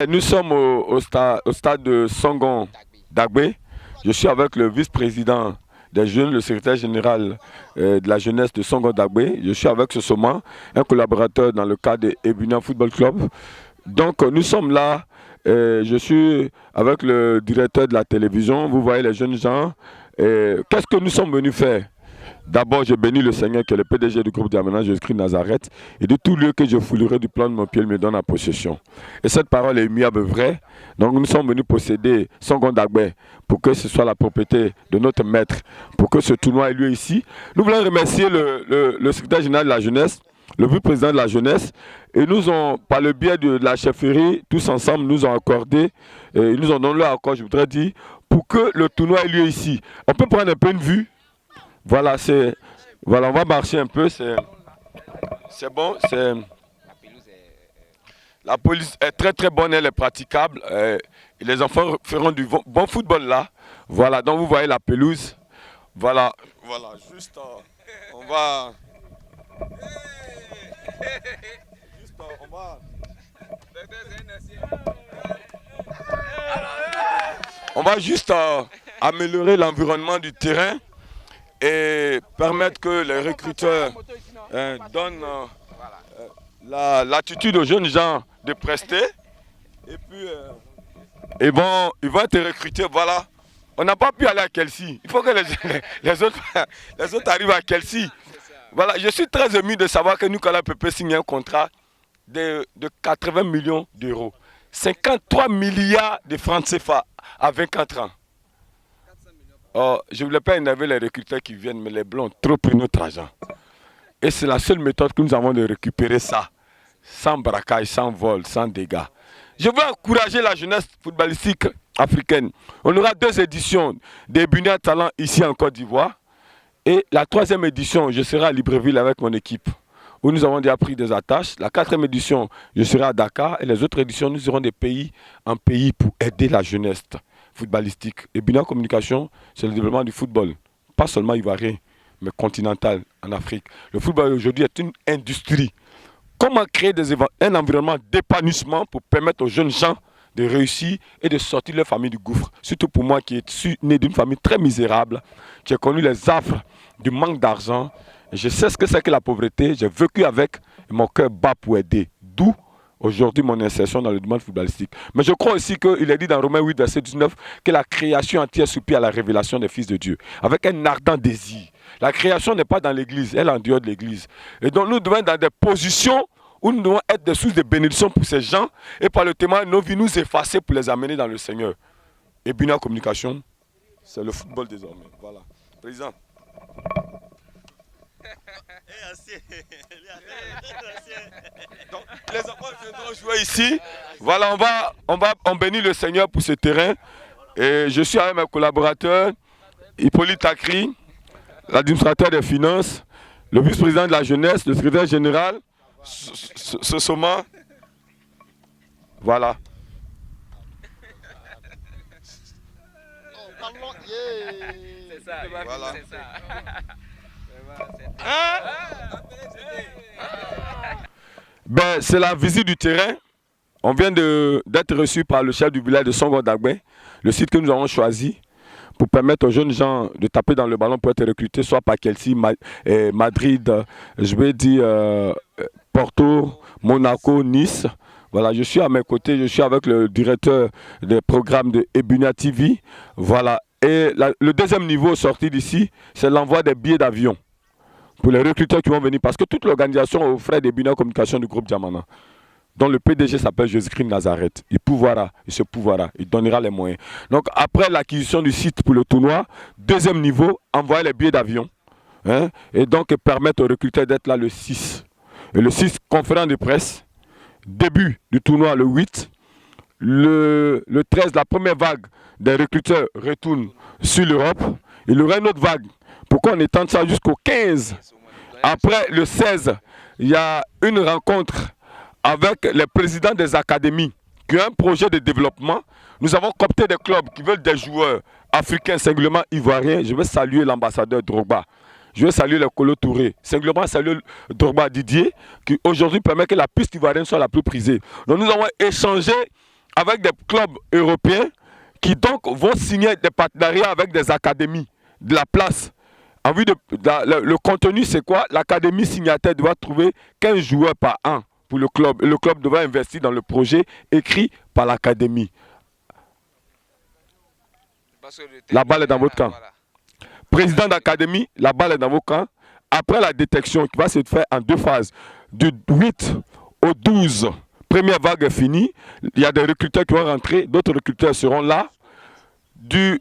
Nous sommes au stade de Songon Dagbe. Je suis avec le vice-président des jeunes, le secrétaire général de la jeunesse de Songon Dagbe. Je suis avec Sosoma, un collaborateur dans le cadre de Ebunia Football Club. Donc nous sommes là. Je suis avec le directeur de la télévision. Vous voyez les jeunes gens. Qu'est-ce que nous sommes venus faire? D'abord, je bénis le Seigneur qui est le PDG du groupe Diamana, Jésus-Christ Nazareth, et de tout lieu que je foulerai du plan de mon pied, il me donne en possession. Et cette parole est immuable vraie. Donc nous sommes venus posséder Songon Dagbe pour que ce soit la propriété de notre maître, pour que ce tournoi ait lieu ici. Nous voulons remercier le secrétaire général de la jeunesse, le vice-président de la jeunesse, et nous ont, par le biais de la chefferie, tous ensemble, nous ont accordé, ils nous ont donné leur accord, je voudrais dire, pour que le tournoi ait lieu ici. On peut prendre un peu une vue. Voilà, voilà, on va marcher un peu, c'est bon, la police est très très bonne, elle est praticable, et les enfants feront du bon football là. Voilà, donc vous voyez la pelouse, voilà, juste on va, on va juste améliorer l'environnement du terrain et permettre que les recruteurs donnent l'attitude aux jeunes gens de prester. Et puis, ils vont être recrutés. Voilà. On n'a pas pu aller à Kelsey. Il faut que les autres arrivent à Kelsey. Voilà. Je suis très ému de savoir que Nicolas Pepe signe un contrat de 80 millions d'euros. 53 milliards de francs CFA à 24 ans. Oh, je ne voulais pas énerver les recruteurs qui viennent, mais les blancs ont trop pris notre argent. Et c'est la seule méthode que nous avons de récupérer ça, sans braquage, sans vol, sans dégâts. Je veux encourager la jeunesse footballistique africaine. On aura 2 éditions des Ebunia Talent ici en Côte d'Ivoire. Et la 3e édition, je serai à Libreville avec mon équipe, où nous avons déjà pris des attaches. La 4e édition, je serai à Dakar. Et les autres éditions, nous irons des pays en pays pour aider la jeunesse footballistique. Ebunia Communication, c'est le développement du football, pas seulement ivoirien, mais continental en Afrique. Le football aujourd'hui est une industrie. Comment créer un environnement d'épanouissement pour permettre aux jeunes gens de réussir et de sortir de leur famille du gouffre. Surtout pour moi qui suis né d'une famille très misérable, qui ai connu les affres du manque d'argent. Je sais ce que c'est que la pauvreté, j'ai vécu avec et mon cœur bat pour aider. D'où aujourd'hui mon insertion dans le domaine footballistique. Mais je crois aussi qu'il est dit dans Romains 8, verset 19, que la création entière soupire à la révélation des fils de Dieu, avec un ardent désir. La création n'est pas dans l'église, elle est en dehors de l'église. Et donc nous devons être dans des positions où nous devons être des sources de bénédiction pour ces gens, et par le témoin de nos vies nous effacer pour les amener dans le Seigneur. Et Ebunia Communication, c'est le football désormais. Voilà. Président. Donc, les enfants viendront jouer ici. Voilà, on bénit le Seigneur pour ce terrain. Et je suis avec mes collaborateurs, Hippolyte Akri, l'administrateur des finances, le vice-président de la jeunesse, le secrétaire général, Sosoma. Voilà. C'est ça, voilà. C'est ça. Ben, c'est la visite du terrain. On vient d'être reçu par le chef du village de Songon Dagbe, le site que nous avons choisi pour permettre aux jeunes gens de taper dans le ballon pour être recrutés, soit par Kelsey, Madrid, je vais dire Porto, Monaco, Nice. Voilà, je suis à mes côtés, je suis avec le directeur des programmes de Ebunia TV. Voilà. Et le 2e niveau sorti d'ici, c'est l'envoi des billets d'avion pour les recruteurs qui vont venir, parce que toute l'organisation aux frais d'Ebunia Communication du groupe Diamana, dont le PDG s'appelle Jésus-Christ Nazareth. Il se pouvoira, il donnera les moyens. Donc après l'acquisition du site pour le tournoi, 2e niveau, envoyer les billets d'avion, hein, et donc permettre aux recruteurs d'être là le 6. Et le 6, conférence de presse, début du tournoi le 8, le 13, la première vague des recruteurs retourne sur l'Europe. Il y aura une autre vague. Pourquoi on étend ça jusqu'au 15? Après le 16, il y a une rencontre avec les présidents des académies qui ont un projet de développement. Nous avons coopté des clubs qui veulent des joueurs africains, singulièrement ivoiriens. Je veux saluer l'ambassadeur Drogba. Je veux saluer le Kolo Touré. Singulièrement saluer Drogba Didier, qui aujourd'hui permet que la piste ivoirienne soit la plus prisée. Donc nous avons échangé avec des clubs européens qui donc vont signer des partenariats avec des académies de la place. En vue le contenu, c'est quoi? L'académie signataire doit trouver 15 joueurs par an pour le club. Et le club devra investir dans le projet écrit par l'académie. La balle est dans votre camp. Voilà. Président d'académie, la balle est dans vos camps. Après la détection qui va se faire en 2 phases, du 8 au 12, première vague est finie. Il y a des recruteurs qui vont rentrer, d'autres recruteurs seront là. Du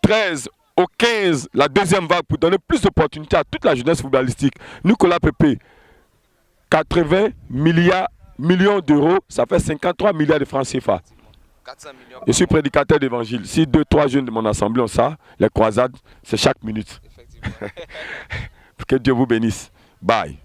13 au 15, la deuxième vague pour donner plus d'opportunités à toute la jeunesse footballistique. Nicolas Pepe, 80 millions d'euros, ça fait 53 milliards de francs CFA. Je suis prédicateur d'évangile. Si 2-3 jeunes de mon assemblée ont ça, les croisades, c'est chaque minute. Que Dieu vous bénisse. Bye.